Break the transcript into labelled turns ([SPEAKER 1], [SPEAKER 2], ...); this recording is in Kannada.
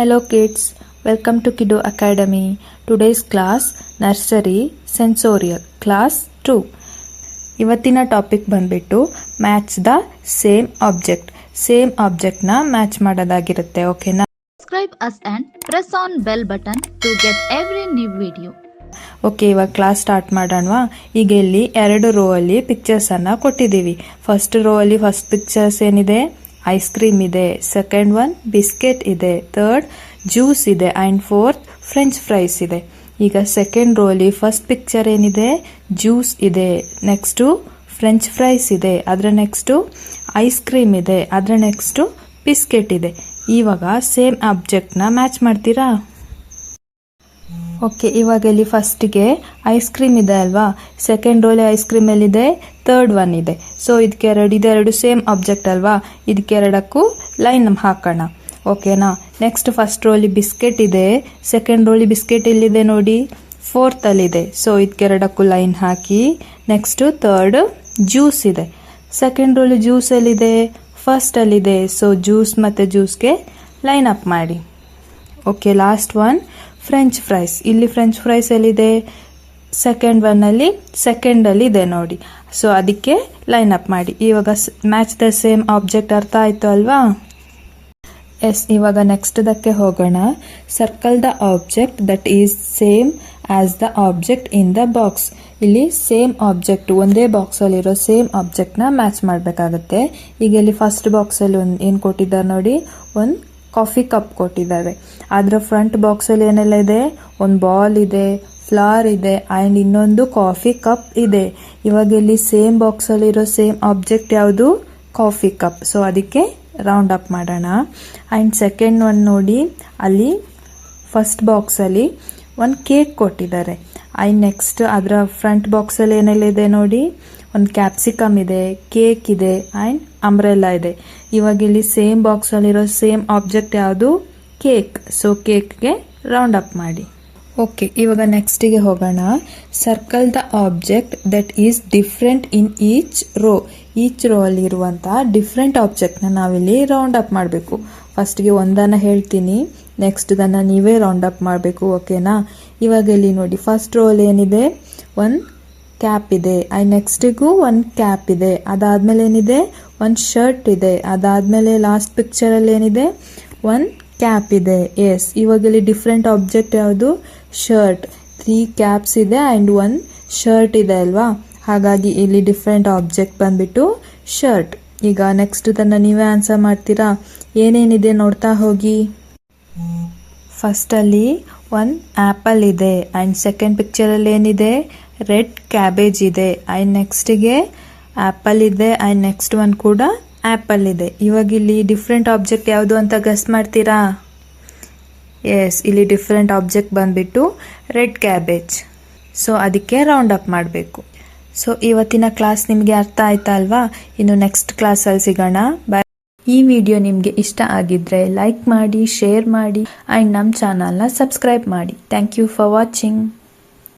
[SPEAKER 1] Hello kids, welcome to Kiddo Academy. Today's class Nursery Sensorial Class 2. ಇವತ್ತಿನ ಟಾಪಿಕ್ ಬಂದ್ಬಿಟ್ಟು ಮ್ಯಾಚ್ ದ ಸೇಮ್ ಆಬ್ಜೆಕ್ಟ್ ನ ಮ್ಯಾಚ್ ಮಾಡೋದಾಗಿರುತ್ತೆ. ಓಕೆನಾ?
[SPEAKER 2] Subscribe us and press on bell button to get every new video.
[SPEAKER 1] Okay, ಇವಾಗ ಕ್ಲಾಸ್ ಸ್ಟಾರ್ಟ್ ಮಾಡೋಣವಾ? ಈಗ ಇಲ್ಲಿ 2 ರೋ ಅಲ್ಲಿ ಪಿಕ್ಚರ್ಸ್ ಅನ್ನ ಕೊಟ್ಟಿದ್ದೀವಿ. ಫಸ್ಟ್ ರೋ ಅಲ್ಲಿ ಫಸ್ಟ್ ಪಿಕ್ಚರ್ಸ್ ಏನಿದೆ? ಐಸ್ ಕ್ರೀಮ್ ಇದೆ. ಸೆಕೆಂಡ್ ಒನ್ ಬಿಸ್ಕೆಟ್ ಇದೆ. ಥರ್ಡ್ ಜ್ಯೂಸ್ ಇದೆ. ಅಂಡ್ ಫೋರ್ತ್ ಫ್ರೆಂಚ್ ಫ್ರೈಸ್ ಇದೆ. ಈಗ ಸೆಕೆಂಡ್ ರೋ ಅಲ್ಲಿ ಫಸ್ಟ್ ಪಿಕ್ಚರ್ ಏನಿದೆ? ಜ್ಯೂಸ್ ಇದೆ. ನೆಕ್ಸ್ಟು ಫ್ರೆಂಚ್ ಫ್ರೈಸ್ ಇದೆ. ಅದರ ನೆಕ್ಸ್ಟು ಐಸ್ ಕ್ರೀಮ್ ಇದೆ. ಅದರ ನೆಕ್ಸ್ಟು ಬಿಸ್ಕೆಟ್ ಇದೆ. ಇವಾಗ ಸೇಮ್ ಆಬ್ಜೆಕ್ಟ್ನ ಮ್ಯಾಚ್ ಮಾಡ್ತೀರಾ? ಓಕೆ, ಇವಾಗ ಇಲ್ಲಿ ಫಸ್ಟಿಗೆ ಐಸ್ ಕ್ರೀಮ್ ಇದೆ ಅಲ್ವಾ? ಸೆಕೆಂಡ್ ರೋಲಿ ಐಸ್ ಕ್ರೀಮ್ ಎಲ್ಲಿದೆ? ಥರ್ಡ್ ಒನ್ ಇದೆ. ಸೊ ಇದೆರಡು ಸೇಮ್ ಆಬ್ಜೆಕ್ಟ್ ಅಲ್ವಾ? ಇದಕ್ಕೆರಡಕ್ಕೂ ಲೈನ್ ಹಾಕೋಣ. ಓಕೆನಾ? ನೆಕ್ಸ್ಟ್ ಫಸ್ಟ್ ರೋಲಿ ಬಿಸ್ಕೆಟ್ ಇದೆ. ಸೆಕೆಂಡ್ ರೋಲಿ ಬಿಸ್ಕೆಟ್ ಎಲ್ಲಿದೆ ನೋಡಿ? ಫೋರ್ತ್ ಅಲ್ಲಿದೆ. ಸೊ ಇದಕ್ಕೆರಡಕ್ಕೂ ಲೈನ್ ಹಾಕಿ. ನೆಕ್ಸ್ಟ್ ಥರ್ಡ್ ಜ್ಯೂಸ್ ಇದೆ. ಸೆಕೆಂಡ್ ರೋಲಿ ಜ್ಯೂಸ್ ಎಲ್ಲಿದೆ? ಫಸ್ಟ್ ಅಲ್ಲಿದೆ. ಸೊ ಜ್ಯೂಸ್ ಮತ್ತು ಜ್ಯೂಸ್ಗೆ ಲೈನ್ ಅಪ್ ಮಾಡಿ. Okay, last one French fries. ಇಲ್ಲಿ ಫ್ರೆಂಚ್ ಫ್ರೈಸ್ ಎಲ್ಲಿದೆ? ಸೆಕೆಂಡ್ ಒನ್ ಅಲ್ಲಿ ಸೆಕೆಂಡ್ ಅಲ್ಲಿ ಇದೆ ನೋಡಿ. ಸೊ ಅದಕ್ಕೆ ಲೈನ್ ಅಪ್ ಮಾಡಿ. ಇವಾಗ ಮ್ಯಾಚ್ ದ ಸೇಮ್ ಆಬ್ಜೆಕ್ಟ್ ಅರ್ಥ ಆಯ್ತು ಅಲ್ವಾ? ಎಸ್, ಇವಾಗ ನೆಕ್ಸ್ಟ್ ದಕ್ಕೆ ಹೋಗೋಣ. Circle the object that is same as the object in the box. ಇಲ್ಲಿ ಸೇಮ್ ಆಬ್ಜೆಕ್ಟ್, ಒಂದೇ ಬಾಕ್ಸ್ ಅಲ್ಲಿರೋ ಸೇಮ್ ಆಬ್ಜೆಕ್ಟ್ ನ ಮ್ಯಾಚ್ ಮಾಡಬೇಕಾಗುತ್ತೆ. ಈಗ ಇಲ್ಲಿ ಫಸ್ಟ್ ಬಾಕ್ಸ್ ಅಲ್ಲಿ ಏನು ಕೊಟ್ಟಿದ್ದಾರೆ ನೋಡಿ? ಒಂದು ಕಾಫಿ ಕಪ್ ಕೊಟ್ಟಿದ್ದಾರೆ. ಅದರ ಫ್ರಂಟ್ ಬಾಕ್ಸ್ ಅಲ್ಲಿ ಏನೆಲ್ಲ ಇದೆ? ಒಂದು ಬಾಲ್ ಇದೆ, ಫ್ಲವರ್ ಇದೆ, ಅಂಡ್ ಇನ್ನೊಂದು ಕಾಫಿ ಕಪ್ ಇದೆ. ಇವಾಗ ಇಲ್ಲಿ ಸೇಮ್ ಬಾಕ್ಸ್ ಅಲ್ಲಿ ಇರೋ ಸೇಮ್ ಆಬ್ಜೆಕ್ಟ್ ಯಾವುದು? Coffee cup. ಸೊ ಅದಕ್ಕೆ ರೌಂಡ್ ಅಪ್ ಮಾಡೋಣ. ಅಂಡ್ ಸೆಕೆಂಡ್ ಒನ್ ನೋಡಿ, ಅಲ್ಲಿ ಫಸ್ಟ್ ಬಾಕ್ಸ್ ಅಲ್ಲಿ ಒಂದು ಕೇಕ್ ಕೊಟ್ಟಿದ್ದಾರೆ. ಅಂಡ್ ನೆಕ್ಸ್ಟ್ ಅದರ ಫ್ರಂಟ್ ಬಾಕ್ಸ್ ಅಲ್ಲಿ ಏನೆಲ್ಲ ಇದೆ ನೋಡಿ? ಒಂದು ಕ್ಯಾಪ್ಸಿಕಮ್ ಇದೆ, ಕೇಕ್ ಇದೆ, ಅಂಡ್ ಅಂಬ್ರೆಲ್ಲಾ ಇದೆ. ಇವಾಗ ಇಲ್ಲಿ ಸೇಮ್ ಬಾಕ್ಸ್ ಅಲ್ಲಿರೋ ಸೇಮ್ ಆಬ್ಜೆಕ್ಟ್ ಯಾವುದು? ಕೇಕ್. ಸೊ ಕೇಕ್ಗೆ ರೌಂಡ್ ಅಪ್ ಮಾಡಿ. ಓಕೆ, ಇವಾಗ ನೆಕ್ಸ್ಟಿಗೆ ಹೋಗೋಣ. Circle the object that is different in each row. Each row ಅಲ್ಲಿ ಇರುವಂತಹ ಡಿಫ್ರೆಂಟ್ ಆಬ್ಜೆಕ್ಟ್ನ ನಾವಿಲ್ಲಿ ರೌಂಡ್ ಅಪ್ ಮಾಡಬೇಕು. ಫಸ್ಟ್ಗೆ ಒಂದನ್ನು ಹೇಳ್ತೀನಿ, ನೆಕ್ಸ್ಟ್ ದನ್ನ ನೀವೇ ರೌಂಡ್ ಅಪ್ ಮಾಡಬೇಕು. ಓಕೆನಾ? ಇವಾಗ ಇಲ್ಲಿ ನೋಡಿ, ಫಸ್ಟ್ ರೋ ಅಲ್ಲಿ ಏನಿದೆ? ಒಂದು ಕ್ಯಾಪ್ ಇದೆ. ನೆಕ್ಸ್ಟಿಗೂ ಒಂದು ಕ್ಯಾಪ್ ಇದೆ. ಅದಾದ್ಮೇಲೆ ಏನಿದೆ? ಒಂದು ಶರ್ಟ್ ಇದೆ. ಅದಾದ್ಮೇಲೆ ಲಾಸ್ಟ್ ಪಿಕ್ಚರ್ ಅಲ್ಲಿ ಏನಿದೆ? ಒಂದು ಕ್ಯಾಪ್ ಇದೆ. ಎಸ್, ಇವಾಗ ಇಲ್ಲಿ ಡಿಫ್ರೆಂಟ್ ಆಬ್ಜೆಕ್ಟ್ ಯಾವುದು? ಶರ್ಟ್. 3 ಕ್ಯಾಪ್ಸ್ ಇದೆ ಅಂಡ್ 1 ಶರ್ಟ್ ಇದೆ ಅಲ್ವಾ? ಹಾಗಾಗಿ ಇಲ್ಲಿ ಡಿಫ್ರೆಂಟ್ ಆಬ್ಜೆಕ್ಟ್ ಬಂದ್ಬಿಟ್ಟು ಶರ್ಟ್. ಈಗ ನೆಕ್ಸ್ಟ್ ತನ್ನ ನೀವೇ ಆನ್ಸರ್ ಮಾಡ್ತೀರಾ? ಏನೇನಿದೆ ನೋಡ್ತಾ ಹೋಗಿ. ಫಸ್ಟ್ ಅಲ್ಲಿ ಒಂದು ಆಪಲ್ ಇದೆ. ಅಂಡ್ ಸೆಕೆಂಡ್ ಪಿಕ್ಚರ್ ಅಲ್ಲಿ ಏನಿದೆ? ರೆಡ್ ಕ್ಯಾಬೇಜ್ ಇದೆ. ಅಂಡ್ ನೆಕ್ಸ್ಟಿಗೆ ಆಪಲ್ ಇದೆ. ಅಂಡ್ ನೆಕ್ಸ್ಟ್ ಒನ್ ಕೂಡ ಆಪಲ್ ಇದೆ. ಇವಾಗ ಇಲ್ಲಿ ಡಿಫ್ರೆಂಟ್ ಆಬ್ಜೆಕ್ಟ್ ಯಾವುದು ಅಂತ ಗೆಸ್ ಮಾಡ್ತೀರಾ? ಎಸ್, ಇಲ್ಲಿ ಡಿಫ್ರೆಂಟ್ ಆಬ್ಜೆಕ್ಟ್ ಬಂದ್ಬಿಟ್ಟು ರೆಡ್ ಕ್ಯಾಬೇಜ್. ಸೊ ಅದಕ್ಕೆ ರೌಂಡ್ ಅಪ್ ಮಾಡಬೇಕು. ಸೊ ಇವತ್ತಿನ ಕ್ಲಾಸ್ ನಿಮಗೆ ಅರ್ಥ ಆಯ್ತಾ ಅಲ್ವಾ? ಇನ್ನು ನೆಕ್ಸ್ಟ್ ಕ್ಲಾಸಲ್ಲಿ ಸಿಗೋಣ. ಬಾಯ್. ಈ ವಿಡಿಯೋ ನಿಮಗೆ ಇಷ್ಟ ಆಗಿದ್ರೆ ಲೈಕ್ ಮಾಡಿ, ಶೇರ್ ಮಾಡಿ, ಆ್ಯಂಡ್ ನಮ್ಮ ಚಾನಲ್ನ ಸಬ್ಸ್ಕ್ರೈಬ್ ಮಾಡಿ. Thank you for watching.